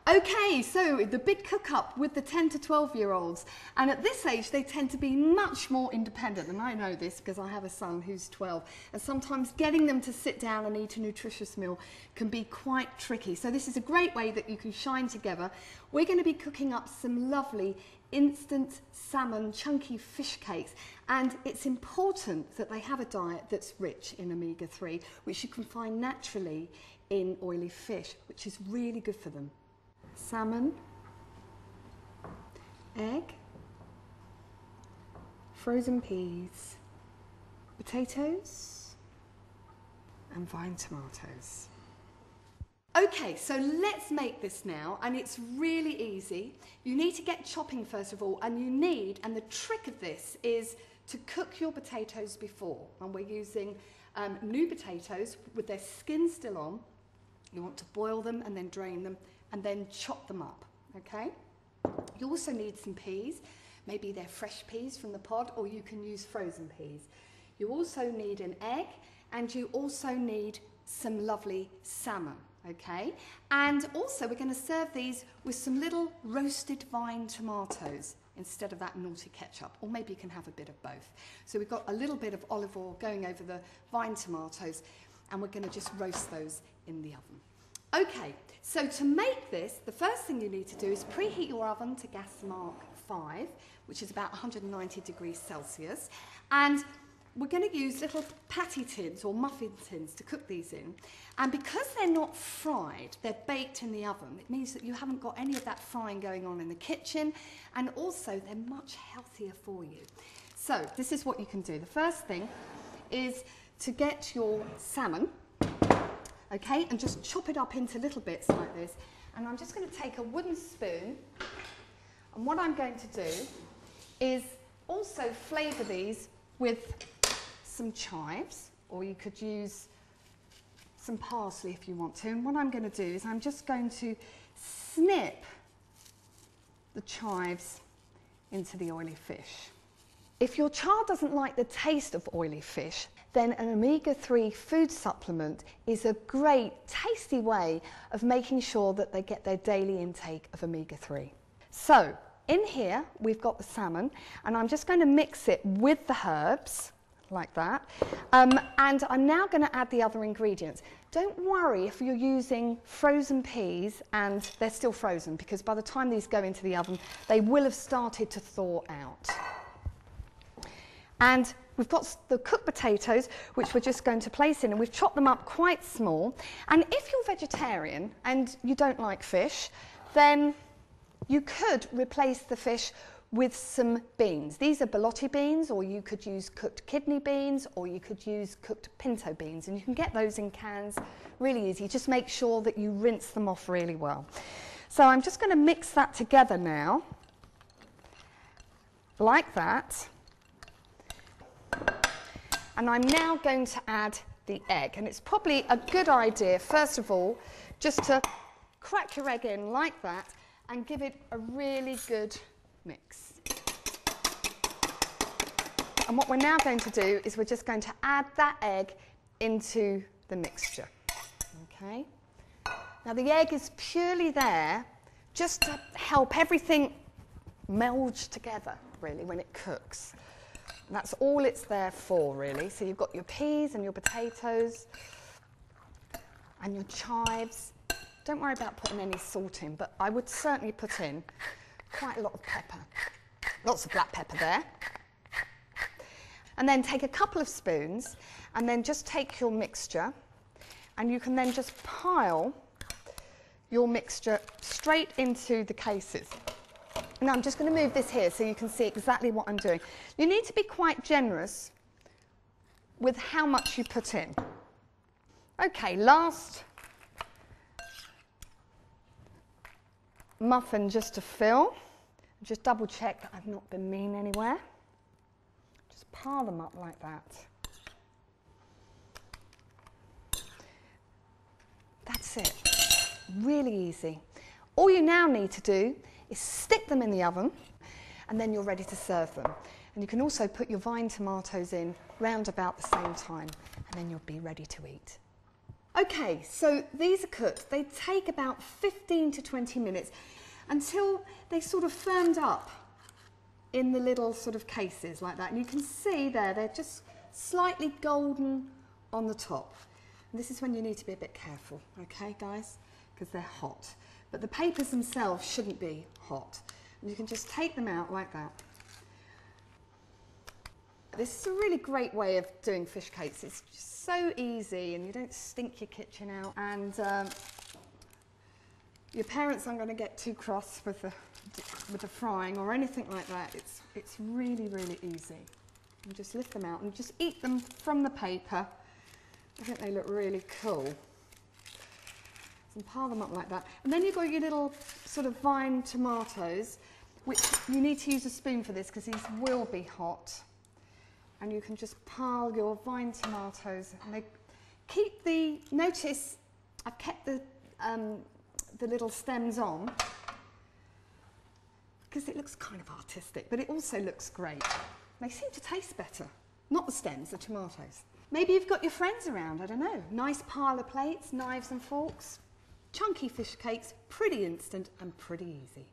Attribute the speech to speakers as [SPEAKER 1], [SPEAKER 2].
[SPEAKER 1] Okay, so the big cook-up with the 10 to 12-year-olds. And at this age, they tend to be much more independent. And I know this because I have a son who's 12. And sometimes getting them to sit down and eat a nutritious meal can be quite tricky. So this is a great way that you can shine together. We're going to be cooking up some lovely instant salmon chunky fish cakes. And it's important that they have a diet that's rich in omega-3, which you can find naturally in oily fish, which is really good for them. Salmon, egg, frozen peas, potatoes and vine tomatoes. Okay, so let's make this now, and it's really easy. You need to get chopping first of all, and the trick of this is to cook your potatoes before, and we're using new potatoes with their skin still on. You want to boil them and then drain them and then chop them up, okay? You also need some peas. Maybe they're fresh peas from the pod, or you can use frozen peas. You also need an egg, and you also need some lovely salmon, okay? And also we're going to serve these with some little roasted vine tomatoes instead of that naughty ketchup, or maybe you can have a bit of both. So we've got a little bit of olive oil going over the vine tomatoes, and we're going to just roast those in the oven. Okay, so to make this, the first thing you need to do is preheat your oven to gas mark 5, which is about 190 degrees Celsius, and we're going to use little patty tins or muffin tins to cook these in. And because they're not fried, they're baked in the oven. It means that you haven't got any of that frying going on in the kitchen, and also they're much healthier for you. So this is what you can do. The first thing is to get your salmon, okay, and just chop it up into little bits like this. And I'm just going to take a wooden spoon, and what I'm going to do is also flavour these with some chives, or you could use some parsley if you want to. And what I'm going to do is I'm just going to snip the chives into the oily fish. If your child doesn't like the taste of oily fish, then an omega-3 food supplement is a great, tasty way of making sure that they get their daily intake of omega-3. So, in here, we've got the salmon, and I'm just going to mix it with the herbs, like that. And I'm now going to add the other ingredients. Don't worry if you're using frozen peas and they're still frozen, because by the time these go into the oven, they will have started to thaw out. And we've got the cooked potatoes, which we're just going to place in, and we've chopped them up quite small. And if you're vegetarian and you don't like fish, then you could replace the fish with some beans. These are borlotti beans, or you could use cooked kidney beans, or you could use cooked pinto beans, and you can get those in cans really easy. Just make sure that you rinse them off really well. So I'm just going to mix that together now, like that. And I'm now going to add the egg, and it's probably a good idea, first of all, just to crack your egg in like that and give it a really good mix. And what we're now going to do is we're just going to add that egg into the mixture. Okay? Now the egg is purely there just to help everything meld together, really, when it cooks. And that's all it's there for, really. So you've got your peas and your potatoes and your chives. Don't worry about putting any salt in, but I would certainly put in quite a lot of pepper. Lots of black pepper there. And then take a couple of spoons and then just take your mixture, and you can then just pile your mixture straight into the cases. Now I'm just going to move this here so you can see exactly what I'm doing. You need to be quite generous with how much you put in. Okay, last muffin just to fill. Just double check that I've not been mean anywhere. Just pile them up like that. That's it. Really easy. All you now need to do is stick them in the oven, and then you're ready to serve them. And you can also put your vine tomatoes in round about the same time, and then you'll be ready to eat. Okay, so these are cooked. They take about 15 to 20 minutes until they sort of firmed up in the little sort of cases like that. And you can see there, they're just slightly golden on the top. And this is when you need to be a bit careful, okay, guys? Because they're hot. But the papers themselves shouldn't be hot. And you can just take them out like that. This is a really great way of doing fish cakes. It's just so easy and you don't stink your kitchen out. And your parents aren't going to get too cross with the frying or anything like that. It's really, really easy. And just lift them out and just eat them from the paper. I think they look really cool. And pile them up like that. And then you've got your little sort of vine tomatoes, which you need to use a spoon for this because these will be hot. And you can just pile your vine tomatoes. And they keep the, notice I've kept the little stems on because it looks kind of artistic, but it also looks great. They seem to taste better. Not the stems, the tomatoes. Maybe you've got your friends around, I don't know. Nice pile of plates, knives and forks. Chunky fish cakes, pretty instant and pretty easy.